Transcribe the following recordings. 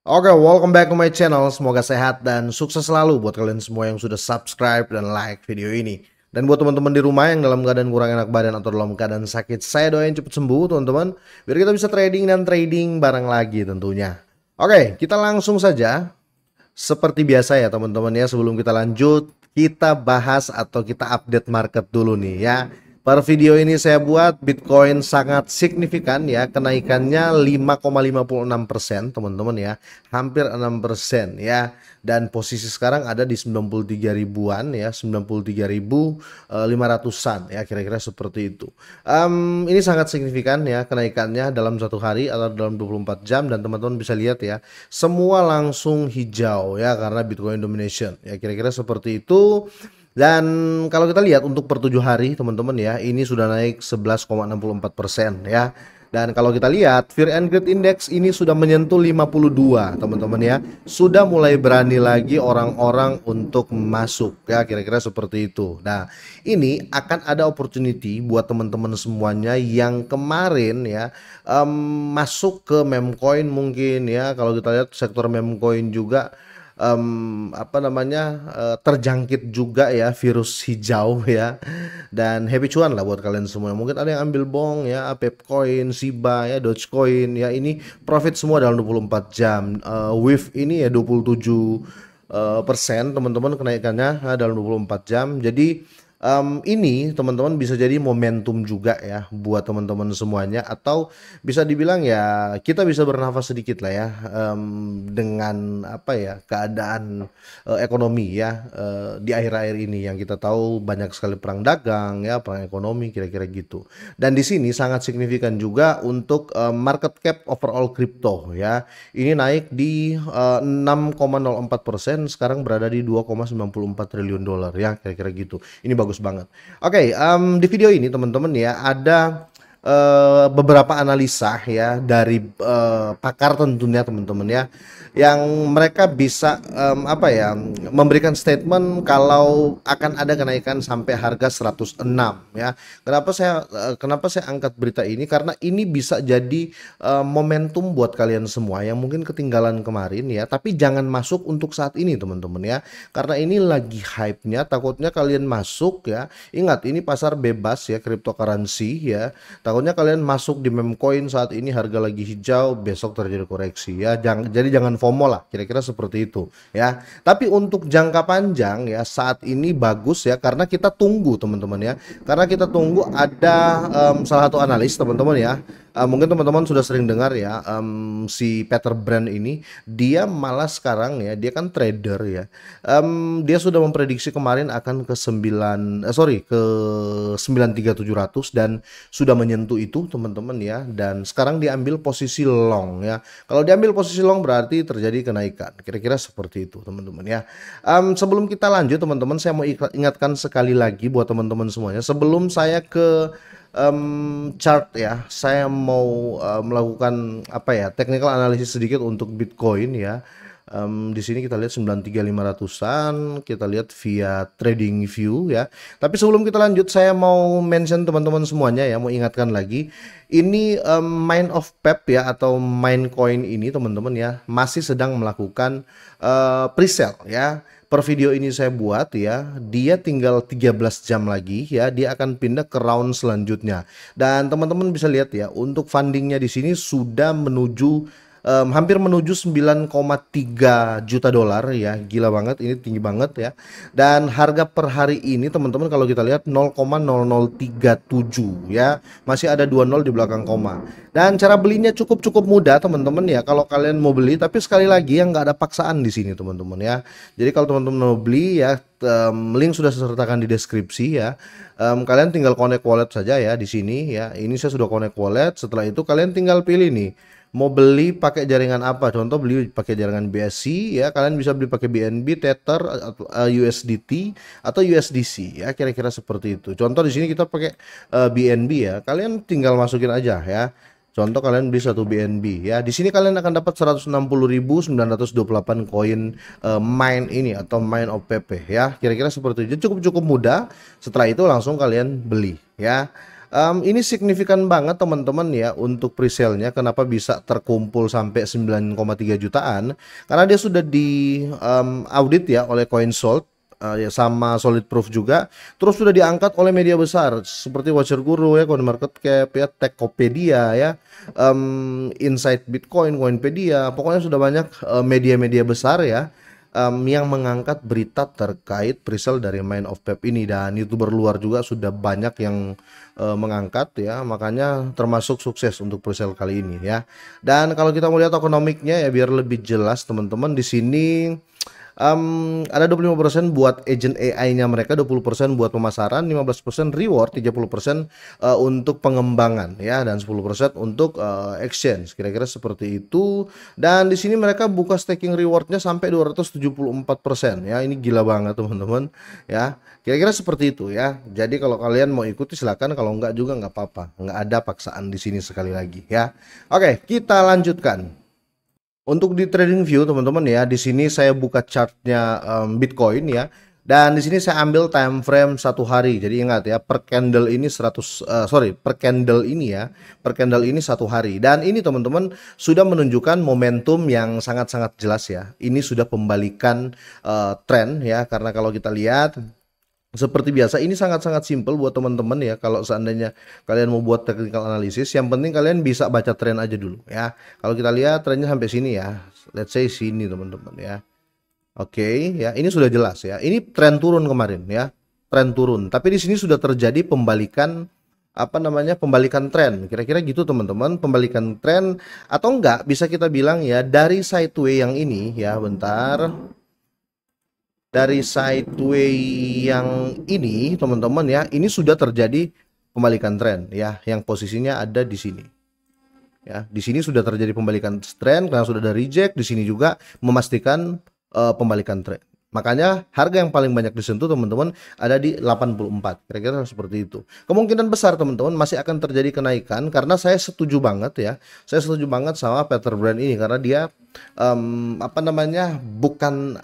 Oke, welcome back to my channel. Semoga sehat dan sukses selalu buat kalian semua yang sudah subscribe dan like video ini. Dan buat teman-teman di rumah yang dalam keadaan kurang enak badan atau dalam keadaan sakit, saya doain cepet sembuh teman-teman, biar kita bisa trading dan trading bareng lagi tentunya. Oke, kita langsung saja. Seperti biasa ya teman-teman ya, sebelum kita lanjut, kita bahas atau kita update market dulu nih ya. Per video ini saya buat Bitcoin sangat signifikan ya, kenaikannya 5,56% teman-teman ya, hampir 6% ya. Dan posisi sekarang ada di 93 ribuan ya, 93.500-an ya, kira-kira seperti itu. Ini sangat signifikan ya kenaikannya dalam satu hari atau dalam 24 jam, dan teman-teman bisa lihat ya, semua langsung hijau ya karena Bitcoin domination ya, kira-kira seperti itu. Dan kalau kita lihat untuk per 7 hari teman-teman ya, ini sudah naik 11,64% ya. Dan kalau kita lihat Fear and Greed Index ini sudah menyentuh 52 teman-teman ya. Sudah mulai berani lagi orang-orang untuk masuk ya, kira-kira seperti itu. Nah, ini akan ada opportunity buat teman-teman semuanya yang kemarin ya masuk ke meme coin mungkin ya. Kalau kita lihat sektor meme coin juga terjangkit juga ya virus hijau ya, dan happy cuan lah buat kalian semua. Mungkin ada yang ambil bong ya, Pepcoin, Shiba ya, Dogecoin ya, ini profit semua dalam 24 jam. Wave ini ya 27 persen teman-teman kenaikannya dalam 24 jam. Jadi ini teman-teman bisa jadi momentum juga ya buat teman-teman semuanya, atau bisa dibilang ya kita bisa bernafas sedikit lah ya dengan apa ya, keadaan ekonomi ya di akhir-akhir ini yang kita tahu banyak sekali perang dagang ya, perang ekonomi, kira-kira gitu. Dan di sini sangat signifikan juga untuk market cap overall crypto ya. Ini naik di 6,04%, sekarang berada di 2,94 triliun dolar ya, kira-kira gitu. Ini bagus banget. Oke, di video ini teman-teman ya ada beberapa analisa ya dari pakar tentunya teman-teman ya, yang mereka bisa memberikan statement kalau akan ada kenaikan sampai harga 106 ya. Kenapa saya angkat berita ini? Karena ini bisa jadi momentum buat kalian semua yang mungkin ketinggalan kemarin ya, tapi jangan masuk untuk saat ini teman-teman ya. Karena ini lagi hype-nya, takutnya kalian masuk ya. Ingat, ini pasar bebas ya, cryptocurrency ya. Takutnya kalian masuk di meme coin saat ini harga lagi hijau, besok terjadi koreksi ya. Jangan FOMO lah, kira-kira seperti itu ya. Tapi untuk jangka panjang ya, saat ini bagus ya, karena kita tunggu teman-teman ya. Karena kita tunggu ada salah satu analis teman-teman ya. Mungkin teman-teman sudah sering dengar ya, si Peter Brand ini, dia malah sekarang ya, dia kan trader ya. Dia sudah memprediksi kemarin akan ke 93.700 dan sudah menyentuh itu teman-teman ya, dan sekarang diambil posisi long ya. Kalau diambil posisi long berarti terjadi kenaikan, kira-kira seperti itu teman-teman ya. Sebelum kita lanjut teman-teman, saya mau ingatkan sekali lagi buat teman-teman semuanya, sebelum saya ke chart ya, saya mau melakukan apa ya, technical analysis sedikit untuk Bitcoin ya. Di sini kita lihat 93.500-an, kita lihat via trading view ya. Tapi sebelum kita lanjut, saya mau mention teman-teman semuanya ya, mau ingatkan lagi, ini Mind of Pep ya, atau Minecoin ini teman-teman ya, masih sedang melakukan pre-sale ya. Per video ini saya buat ya, dia tinggal 13 jam lagi ya, dia akan pindah ke round selanjutnya. Dan teman-teman bisa lihat ya, untuk fundingnya di sini sudah menuju hampir menuju 9,3 juta dolar ya, gila banget, ini tinggi banget ya. Dan harga per hari ini teman-teman kalau kita lihat 0,0037 ya, masih ada 20 di belakang koma. Dan cara belinya cukup mudah teman-teman ya, kalau kalian mau beli. Tapi sekali lagi yang nggak ada paksaan di sini teman-teman ya. Jadi kalau teman-teman mau beli ya, link sudah saya sertakan di deskripsi ya. Kalian tinggal connect wallet saja ya di sini ya. Ini saya sudah connect wallet. Setelah itu kalian tinggal pilih nih, mau beli pakai jaringan apa. Contoh beli pakai jaringan BSC ya, kalian bisa beli pakai BNB, Tether, atau USDT atau USDC ya, kira-kira seperti itu. Contoh di sini kita pakai BNB ya, kalian tinggal masukin aja ya. Contoh kalian beli satu BNB ya, di sini kalian akan dapat 160.928 koin mine ini atau mine OPP ya, kira-kira seperti itu. Cukup mudah. Setelah itu langsung kalian beli ya. Ini signifikan banget teman-teman ya untuk presale-nya. Kenapa bisa terkumpul sampai 9,3 jutaan? Karena dia sudah di audit ya oleh CoinSold. Ya sama Solid Proof juga, terus sudah diangkat oleh media besar seperti Watcher Guru ya, CoinMarketCap ya, Tokopedia ya, Inside Bitcoin, Coinpedia, pokoknya sudah banyak media-media besar ya yang mengangkat berita terkait presale dari Mind of Pep ini, dan YouTuber luar juga sudah banyak yang mengangkat ya, makanya termasuk sukses untuk presale kali ini ya. Dan kalau kita mau lihat tokenomiknya ya biar lebih jelas teman-teman, di sini ada 25% buat agent AI-nya mereka, 20% buat pemasaran, 15% reward, 30% untuk pengembangan ya, dan 10% untuk exchange. Kira-kira seperti itu. Dan di sini mereka buka staking rewardnya sampai 274% ya. Ini gila banget teman-teman ya. Kira-kira seperti itu ya. Jadi kalau kalian mau ikuti silakan, kalau enggak juga nggak apa-apa. Nggak ada paksaan di sini sekali lagi ya. Oke, kita lanjutkan. Untuk di TradingView teman-teman ya, di sini saya buka chartnya Bitcoin ya, dan di sini saya ambil time frame 1 hari. Jadi ingat ya, per candle ini per candle ini ya, per candle ini 1 hari. Dan ini teman-teman sudah menunjukkan momentum yang sangat-sangat jelas ya. Ini sudah pembalikan tren ya, karena kalau kita lihat seperti biasa, ini sangat-sangat simple buat teman-teman ya. Kalau seandainya kalian mau buat technical analysis, yang penting kalian bisa baca tren aja dulu ya. Kalau kita lihat trennya sampai sini ya, let's say sini teman-teman ya. Oke ya, ini sudah jelas ya. Ini tren turun kemarin ya, tren turun. Tapi di sini sudah terjadi pembalikan apa namanya, pembalikan tren. Kira-kira gitu teman-teman, pembalikan tren atau enggak bisa kita bilang ya dari sideway yang ini ya. Bentar. Dari sideway yang ini teman-teman ya, ini sudah terjadi pembalikan tren ya, yang posisinya ada di sini ya. Di sini sudah terjadi pembalikan tren karena sudah ada reject. Di sini juga memastikan pembalikan tren. Makanya harga yang paling banyak disentuh teman-teman ada di 84. Kira-kira seperti itu. Kemungkinan besar teman-teman masih akan terjadi kenaikan, karena saya setuju banget ya. Saya setuju banget sama Peter Brand ini karena dia apa namanya, bukan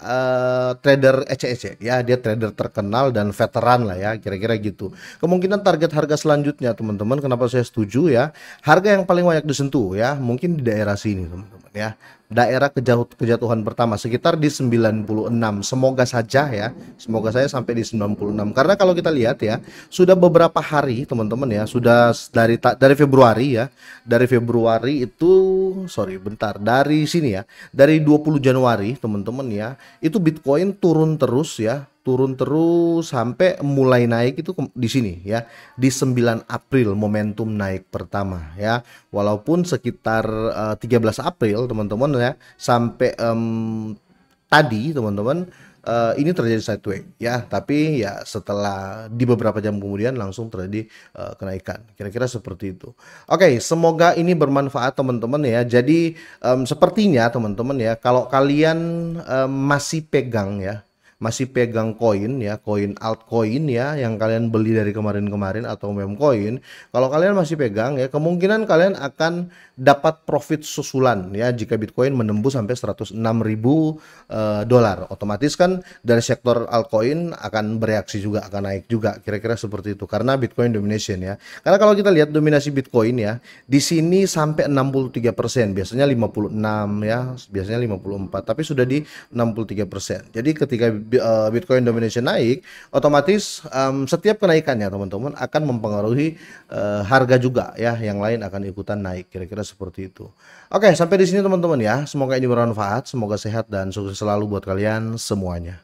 trader ece-ece ya, dia trader terkenal dan veteran lah ya, kira-kira gitu. Kemungkinan target harga selanjutnya teman-teman, kenapa saya setuju ya, harga yang paling banyak disentuh ya mungkin di daerah sini teman-teman ya, daerah kejatuhan pertama sekitar di 96. Semoga saja ya, semoga saya sampai di 96, karena kalau kita lihat ya, sudah beberapa hari teman-teman ya, sudah dari Februari ya, dari Februari itu dari sini ya, dari 20 Januari teman-teman ya, itu Bitcoin turun terus ya, turun terus sampai mulai naik itu di sini ya, di 9 April momentum naik pertama ya, walaupun sekitar 13 April teman-teman ya, sampai tadi teman-teman ini terjadi sideway ya, tapi ya setelah di beberapa jam kemudian langsung terjadi kenaikan. Kira-kira seperti itu. Oke, semoga ini bermanfaat teman-teman ya. Jadi sepertinya teman-teman ya, kalau kalian masih pegang ya, masih pegang koin ya, koin altcoin ya, yang kalian beli dari kemarin-kemarin atau meme coin, kalau kalian masih pegang ya, kemungkinan kalian akan dapat profit susulan ya jika Bitcoin menembus sampai 106.000 dolar. Otomatis kan dari sektor altcoin akan bereaksi juga, akan naik juga, kira-kira seperti itu, karena Bitcoin domination ya. Karena kalau kita lihat dominasi Bitcoin ya, di sini sampai 63%, biasanya 56 ya, biasanya 54, tapi sudah di 63%. Jadi ketika Bitcoin domination naik, otomatis setiap kenaikannya teman-teman akan mempengaruhi harga juga ya, yang lain akan ikutan naik, kira-kira seperti itu. Oke, sampai di sini teman-teman ya, semoga ini bermanfaat, semoga sehat dan sukses selalu buat kalian semuanya.